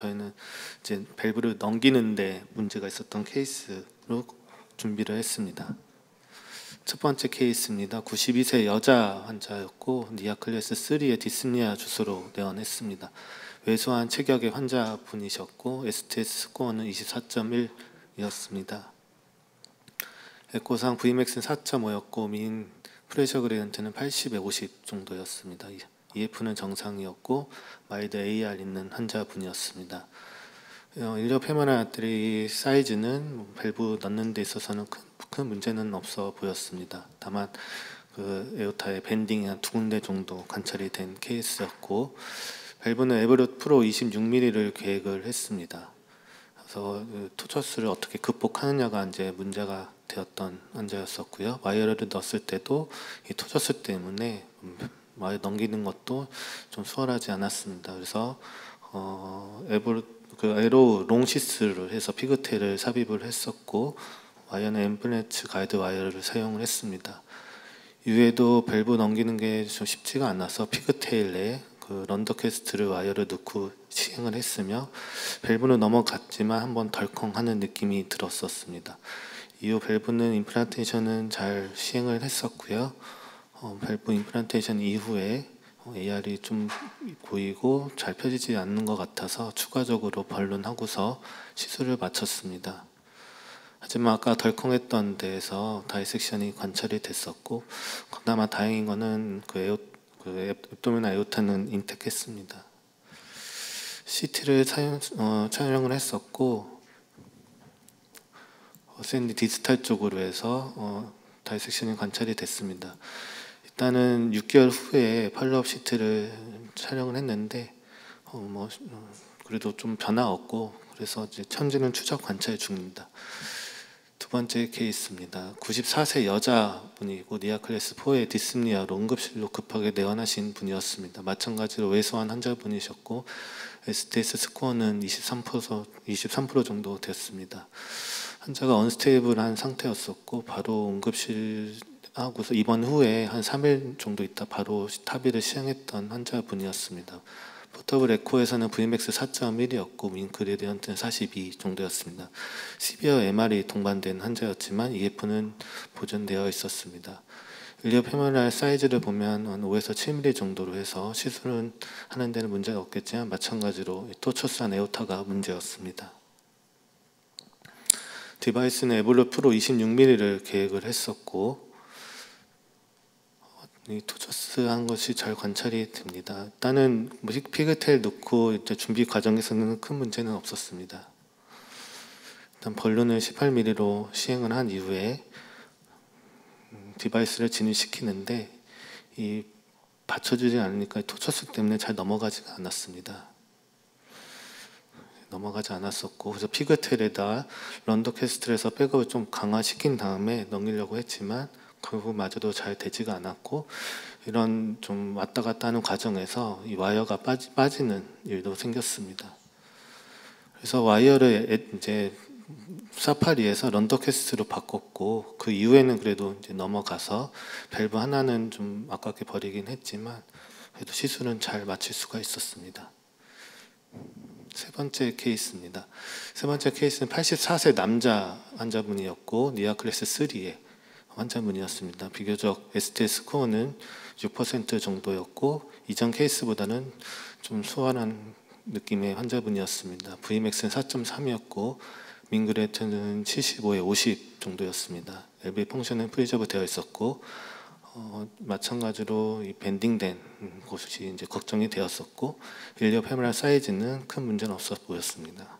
저희는 이제 밸브를 넘기는데 문제가 있었던 케이스로 준비를 했습니다. 첫 번째 케이스입니다. 92세 여자 환자였고 니아클레스 3의 디스니아 주소로 내원했습니다. 왜소한 체격의 환자분이셨고 STS 스코어는 24.1이었습니다. 에코상 Vmax는 4.5였고 민 프레셔 그레디언트는 80에 50 정도였습니다. EF는 정상이었고 마일드 AR 있는 환자분이었습니다. 인력 페모랄 아테리 사이즈는 밸브 넣는 데 있어서는 큰 문제는 없어 보였습니다. 다만 그 에오타의 밴딩이 한 2군데 정도 관찰이 된 케이스였고 밸브는 에브롯 프로 26mm를 계획을 했습니다. 그래서 토처스를 어떻게 극복하느냐가 이제 문제가 되었던 환자였었고요. 와이어를 넣었을 때도 이 토처스 때문에 와이어 넘기는 것도 좀 수월하지 않았습니다. 그래서 에로 롱시스를 해서 피그테일을 삽입을 했었고 와이어는 엠플레츠 가이드 와이어를 사용을 했습니다. 이외에도 밸브 넘기는 게 좀 쉽지가 않아서 피그테일에 그 런더캐스트를 와이어를 넣고 시행을 했으며 밸브는 넘어갔지만 한번 덜컹하는 느낌이 들었었습니다. 이후 밸브는 임플란테이션은 잘 시행을 했었고요. 밸브 임플란테이션 이후에 AR이 좀 보이고 잘 펴지지 않는 것 같아서 추가적으로 변론하고서 시술을 마쳤습니다. 하지만 아까 덜컹했던 데에서 다이섹션이 관찰이 됐었고 그나마 다행인 거는 그 앱도미널 에오타는 인택했습니다. CT를 촬영을 했었고 샌디 디스탈 쪽으로 해서 다이섹션이 관찰이 됐습니다. 일단은 6개월 후에 팔로업 시트를 촬영을 했는데 그래도 좀 변화 없고 그래서 이제 현재는 추적 관찰 중입니다. 두 번째 케이스입니다. 94세 여자분이고 니아클레스 4의 디스니아로 응급실로 급하게 내원하신 분이었습니다. 마찬가지로 왜소한 환자분이셨고 STS 스코어는 23% 정도 됐습니다. 환자가 언스테이블한 상태였었고 바로 응급실 하고서 입원 후에 한 3일 정도 있다 바로 타비를 시행했던 환자분이었습니다. 포터블 에코에서는 Vmax 4.1이었고 민 그레디언트는 42 정도였습니다. 시비어 MR이 동반된 환자였지만 EF는 보존되어 있었습니다. 일리어 페모랄 사이즈를 보면 한 5에서 7mm 정도로 해서 시술은 하는 데는 문제가 없겠지만 마찬가지로 토처스한 에오타가 문제였습니다. 디바이스는 에볼루 프로 26mm를 계획을 했었고 이 토처스한 것이 잘 관찰이 됩니다. 일단은 피그테일 넣고 이제 준비 과정에서는 큰 문제는 없었습니다. 일단 벌룬을 18mm로 시행을 한 이후에 디바이스를 진입시키는데 이 받쳐주지 않으니까 토처스 때문에 잘 넘어가지가 않았습니다. 넘어가지 않았었고 그래서 피그테일에다 런더캐스트를 해서 백업을 좀 강화시킨 다음에 넘기려고 했지만 그거마저도 잘 되지가 않았고 이런 좀 왔다 갔다 하는 과정에서 이 와이어가 빠지는 일도 생겼습니다. 그래서 와이어를 이제 사파리에서 런더캐스트로 바꿨고 그 이후에는 그래도 이제 넘어가서 밸브 하나는 좀 아깝게 버리긴 했지만 그래도 시술은 잘 마칠 수가 있었습니다. 세 번째 케이스입니다. 세 번째 케이스는 84세 남자 환자분이었고 니아클레스 3의 환자분이었습니다. 비교적 STS 스코어는 6% 정도였고 이전 케이스보다는 좀 수월한 느낌의 환자분이었습니다. Vmax는 4.3이었고 민그레트는 75에 50 정도였습니다. LV 펑션은 프리저브 되어 있었고 마찬가지로 이 밴딩된 곳이 이제 걱정이 되었었고 일리어 페모랄 사이즈는 큰 문제는 없어 보였습니다.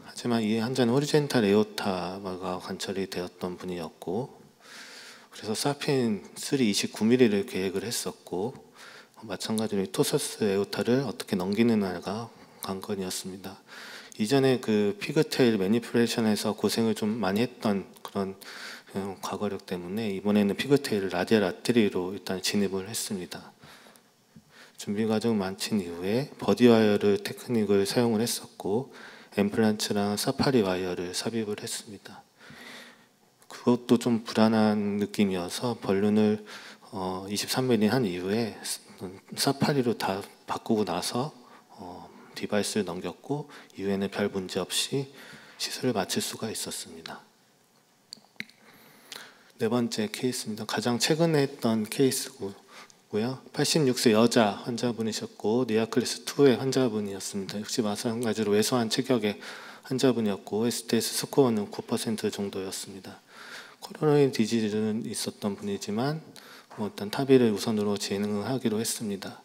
하지만 이 환자는 호리젠탈 에오타가 관찰이 되었던 분이었고 그래서 사핀 3 29mm를 계획을 했었고 마찬가지로 토서스 에오타를 어떻게 넘기느냐가 관건이었습니다. 이전에 그 피그테일 매니플레이션에서 고생을 좀 많이 했던 그런 과거력 때문에 이번에는 피그테일 라디얼 아트리로 일단 진입을 했습니다. 준비 과정 마친 이후에 버디 와이어를 테크닉을 사용을 했었고 엠플란트랑 사파리 와이어를 삽입을 했습니다. 그것도 좀 불안한 느낌이어서 벌룬을 23mm 한 이후에 사파리로 다 바꾸고 나서 디바이스를 넘겼고 이후에는 별 문제 없이 시술을 마칠 수가 있었습니다. 네 번째 케이스입니다. 가장 최근에 했던 케이스고요. 86세 여자 환자분이셨고 니아클래스 2의 환자분이었습니다. 역시 마찬가지로 왜소한 체격의 환자분이었고 STS 스코어는 9% 정도였습니다. 코로나인 디지즈는 있었던 분이지만 일단 타비를 우선으로 진행하기로 했습니다.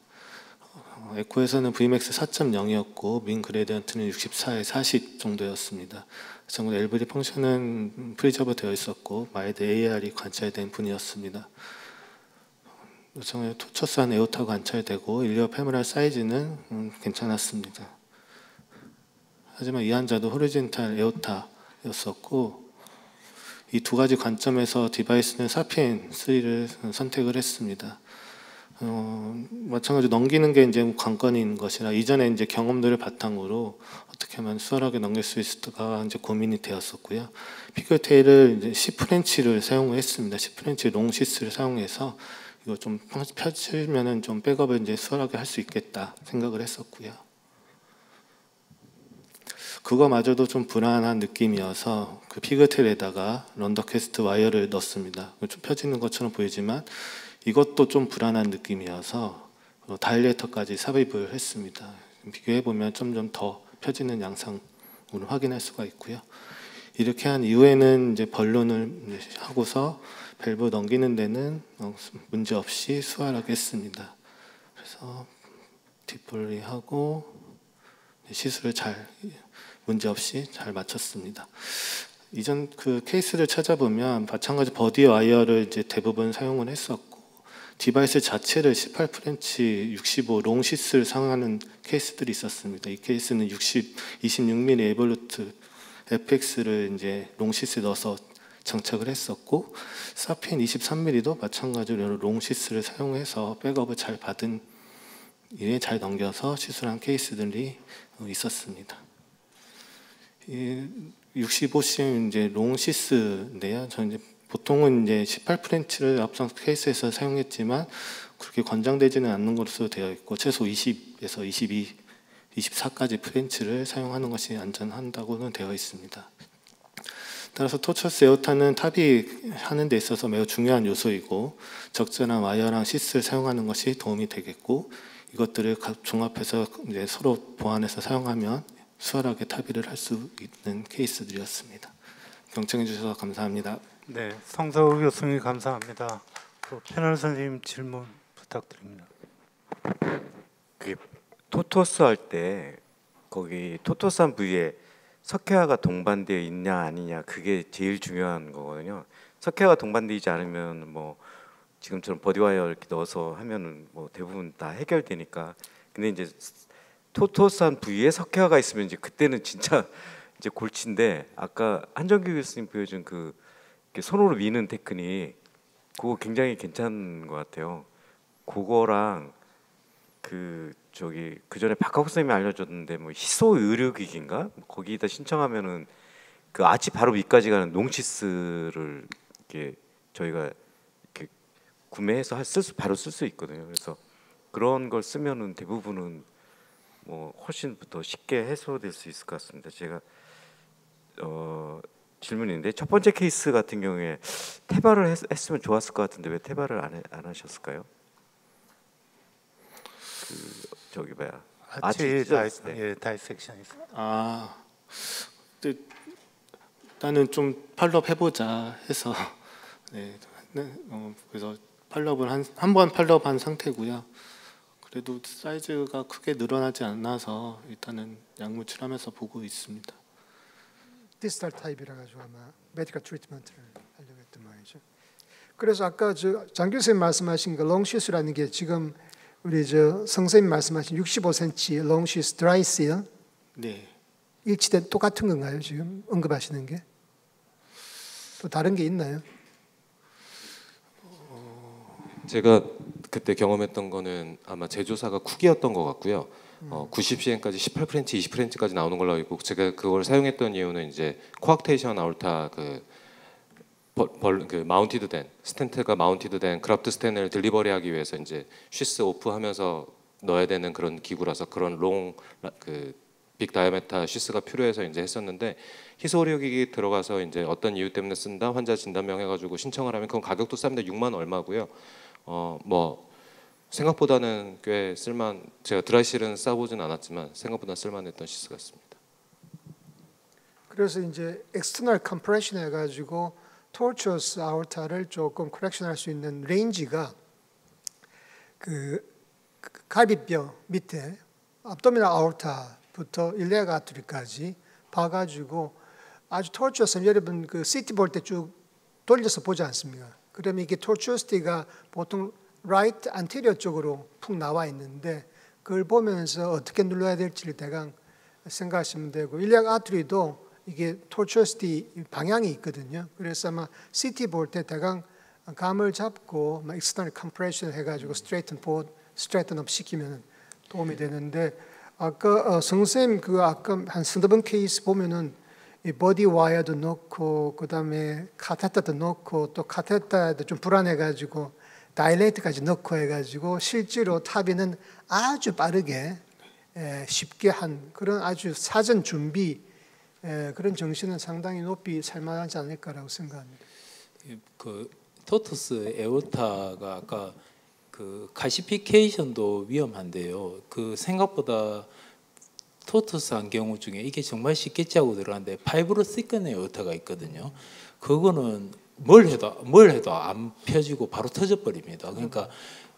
에코에서는 Vmax 4.0이었고 민 그레디언트는 64에 40 정도였습니다. 참고로 엘브리 펑션은 프리저브 되어 있었고 마일드 AR이 관찰된 분이었습니다. 요청에 토처스한 에오타 관찰되고 일리어 페모랄 사이즈는 괜찮았습니다. 하지만 이 환자도 호리젠탈 에오타였었고 이 두 가지 관점에서 디바이스는 사피엔 3를 선택을 했습니다. 마찬가지로 넘기는 게 이제 관건인 것이라 이전에 이제 경험들을 바탕으로 어떻게 하면 수월하게 넘길 수 있을까 이제 고민이 되었었고요. 피겨테일을 이제 10프렌치를 사용했습니다. 10프렌치 롱시스를 사용해서 이거 좀 펴지면은 좀 백업을 이제 수월하게 할 수 있겠다 생각을 했었고요. 그거마저도 좀 불안한 느낌이어서 그 피그텔에다가 런더캐스트 와이어를 넣었습니다. 좀 펴지는 것처럼 보이지만 이것도 좀 불안한 느낌이어서 다일레이터까지 삽입을 했습니다. 비교해 보면 점점 더 펴지는 양상으로 확인할 수가 있고요. 이렇게 한 이후에는 이제 번론을 하고서 밸브 넘기는 데는 문제 없이 수월하게 했습니다. 그래서 뒷분리하고 시술을 잘 문제 없이 잘 마쳤습니다. 이전 그 케이스를 찾아보면 마찬가지 버디 와이어를 이제 대부분 사용을 했었고 디바이스 자체를 18프렌치 65 롱시스를 사용하는 케이스들이 있었습니다. 이 케이스는 26mm 에볼루트 FX를 이제 롱시스에 넣어서 장착을 했었고 사피엔 23mm도 마찬가지로 롱시스를 사용해서 백업을 잘 받은 이에 잘 넘겨서 시술한 케이스들이 있었습니다. 65cm 이제 롱시스인데요. 저는 이제 보통은 이제 18프렌치를 앞선 케이스에서 사용했지만 그렇게 권장되지는 않는 것으로 되어 있고 최소 20에서 22, 24까지 프렌치를 사용하는 것이 안전한다고는 되어 있습니다. 따라서 토처스 에어타는 탑입하는 데 있어서 매우 중요한 요소이고 적절한 와이어랑 시스를 사용하는 것이 도움이 되겠고 이것들을 종합해서 이제 서로 보완해서 사용하면 수월하게 탑의를 할 수 있는 케이스들이었습니다. 경청해 주셔서 감사합니다. 네, 성서우 교수님 감사합니다. 또 패널 선생님 질문 부탁드립니다. 그 토토스 할 때 거기 토토스한 부위에 석회화가 동반되어 있냐 아니냐 그게 제일 중요한 거거든요. 석회화가 동반되지 않으면 뭐 지금처럼 버디와이어 이렇게 넣어서 하면은 뭐 대부분 다 해결되니까. 근데 이제 토토스한 부위에 석회화가 있으면 이제 그때는 진짜 이제 골치인데 아까 한정규 교수님 보여준 그 손으로 미는 테크닉 그거 굉장히 괜찮은 것 같아요. 그거랑 그 전에 박학호 선생님이 알려줬는데 뭐 희소 의료기기인가 거기다 신청하면은 그 아치 바로 위까지 가는 농치스를 이렇게 저희가 이렇게 구매해서 바로 쓸 수 있거든요. 그래서 그런 걸 쓰면은 대부분은 뭐 훨씬 더 쉽게 해소될 수 있을 것 같습니다. 제가 질문인데 첫 번째 케이스 같은 경우에 태발을 했으면 좋았을 것 같은데 왜 태발을 안 하셨을까요? 저기 뭐야 아치 다이섹션이 일단은 좀 팔로업 해보자 해서 그래서 팔로업을 한 번 팔로업한 상태고요. 그래도 사이즈가 크게 늘어나지 않아서 일단은 약물치료하면서 보고 있습니다. 디지털 타입이라 가지고 아마 메디컬 트리트먼트를 하려고 했던 모양이죠. 그래서 아까 장 교수님 말씀하신 그 롱시스라는 게 지금 우리 선생님 말씀하신 65cm 롱시스 드라이실 네. 일치된 똑같은 건가요? 지금 언급하시는 게? 또 다른 게 있나요? 제가 그때 경험했던 거는 아마 제조사가 쿡이었던 것 같고요. 90cm까지 18프렌치, 20프렌치까지 나오는 걸로 알고 있고 제가 그걸 사용했던 이유는 이제 코악테이션 아울타 그 마운티드된 스텐트가 마운티드된 그라프트 스텐을 딜리버리하기 위해서 이제 쉬스 오프하면서 넣어야 되는 그런 기구라서 그런 빅 다이아메타 시스가 필요해서 이제 했었는데 희소 의료기기 들어가서 이제 어떤 이유 때문에 쓴다 환자 진단명 해가지고 신청을 하면 그건 가격도 쌉니다. 6만 얼마고요. 뭐 생각보다는 꽤 제가 드라이실은 써보진 않았지만 생각보다 쓸만했던 시스 같습니다. 그래서 이제 external compression 해가지고 tortuous aorta를 조금 correction할 수 있는 레인지가 그 갈비뼈 밑에 abdominal aorta부터 일리아c artery까지 봐가지고 아주 tortuous, 여러분 그 CT 볼 때 쭉 돌려서 보지 않습니까? 그러면 이게 tortuosity가 보통 right anterior 쪽으로 푹 나와 있는데 그걸 보면서 어떻게 눌러야 될지를 대강 생각하시면 되고 일리아c artery도 이게 tortuosity 방향이 있거든요. 그래서 아마 CT 볼 때 대강 감을 잡고 external compression 해가지고 straighten up 시키면 도움이 되는데 아까 성쌤 그 아까 한 서너 번 케이스 보면은 이 버디 와이어도 넣고 그다음에 카테터도 넣고 또 카테터도 좀 불안해가지고 다일레이트까지 넣고 해가지고 실제로 타비는 아주 빠르게 쉽게 한 그런 아주 사전 준비 그런 정신은 상당히 높이 살만하지 않을까라고 생각합니다. 그 토투스 에오타가 아까 그 칼시피케이션도 위험한데요. 그 생각보다 토투스한 경우 중에 이게 정말 쉽겠지 하고 들어갔는데 파이브로 시큰 에오타가 있거든요. 그거는 뭘 해도 안 펴지고 바로 터져 버립니다. 그러니까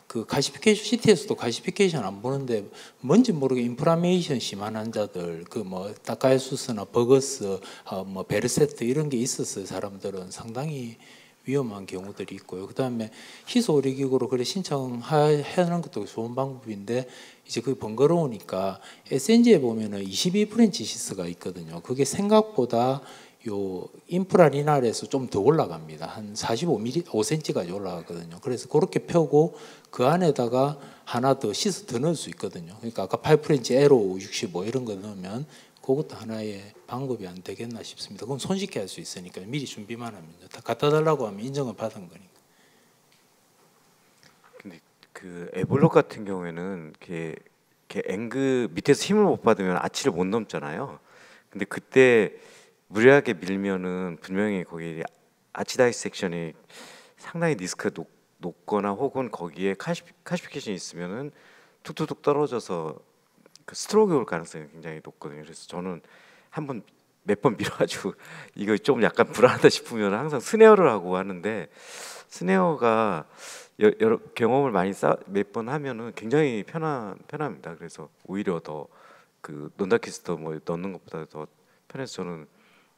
그 칼시피케이션 CT에서도 칼시피케이션 안 보는데 뭔지 모르게 인플라메이션 심한 환자들 그 뭐 다카이수스나 버거스 뭐 베르세트 이런 게 있었어요. 사람들은 상당히 위험한 경우들이 있고요. 그다음에 희소 의료기구로 그래 신청하는 것도 좋은 방법인데 이제 그게 번거로우니까 SNG에 보면은 22 프렌치 시스가 있거든요. 그게 생각보다 요 인프라리날에서 좀 더 올라갑니다. 한 45mm, 5cm까지 올라가거든요. 그래서 그렇게 펴고 그 안에다가 하나 더 시스 더 넣을 수 있거든요. 그러니까 아까 8프렌치 에로 65 이런 거 넣으면 그것도 하나의 방법이 안 되겠나 싶습니다. 그건 손쉽게 할 수 있으니까 미리 준비만 하면 다 갖다 달라고 하면 인정을 받은 거니까. 근데 그 에볼록 같은 경우에는 이렇게 앵그 밑에서 힘을 못 받으면 아치를 못 넘잖아요. 근데 그때 무리하게 밀면은 분명히 거기 아치 다이섹션이 상당히 리스크가 높거나 혹은 거기에 칼시피케이션이 있으면은 툭툭툭 떨어져서 그 스트로크 올 가능성이 굉장히 높거든요. 그래서 저는 몇 번 밀어가지고 이거 좀 약간 불안하다 싶으면 항상 스네어를 하고 하는데 스네어가 여러 경험을 많이 몇 번 하면은 굉장히 편합니다. 그래서 오히려 더 그 논다키스터 뭐 넣는 것보다 더 편해서 저는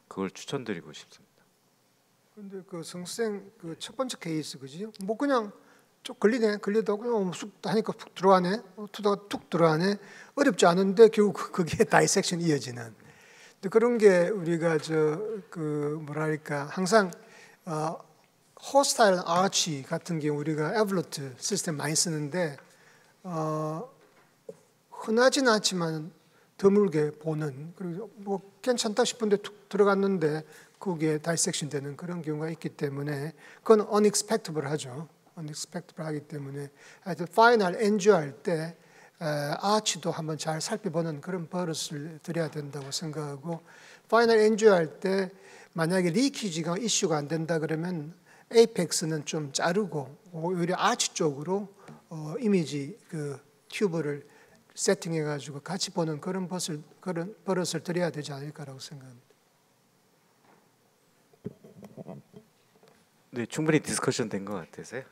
그걸 추천드리고 싶습니다. 근데 그 성생 그 첫 번째 케이스 그지? 뭐 그냥 좀 걸리다 그냥 쑥 하니까 푹 들어가네, 투다가 툭 들어가네. 어렵지 않은데 결국 그게 다이섹션 이어지는. 근데 그런 게 우리가 그 뭐랄까 항상 호스타일 아치 같은 경우 우리가 에블로트 시스템 많이 쓰는데 흔하지는 않지만 드물게 보는 그리고 뭐 괜찮다 싶은데 툭 들어갔는데 그게 다이섹션 되는 그런 경우가 있기 때문에 그건 unexpectable 하죠. unexpectable 하기 때문에 하여튼 파이널 엔듀어 할 때 아치도 한번 잘 살펴보는 그런 버릇을 들여야 된다고 생각하고 파이널 엔듀어 할 때 만약에 리키지가 이슈가 안 된다 그러면 에이펙스는 좀 자르고 오히려 아치 쪽으로 이미지 그 튜브를 세팅해 가지고 같이 보는 그런 버릇을 들여야 되지 않을까라고 생각합니다. 네, 충분히 디스커션 된 것 같으세요?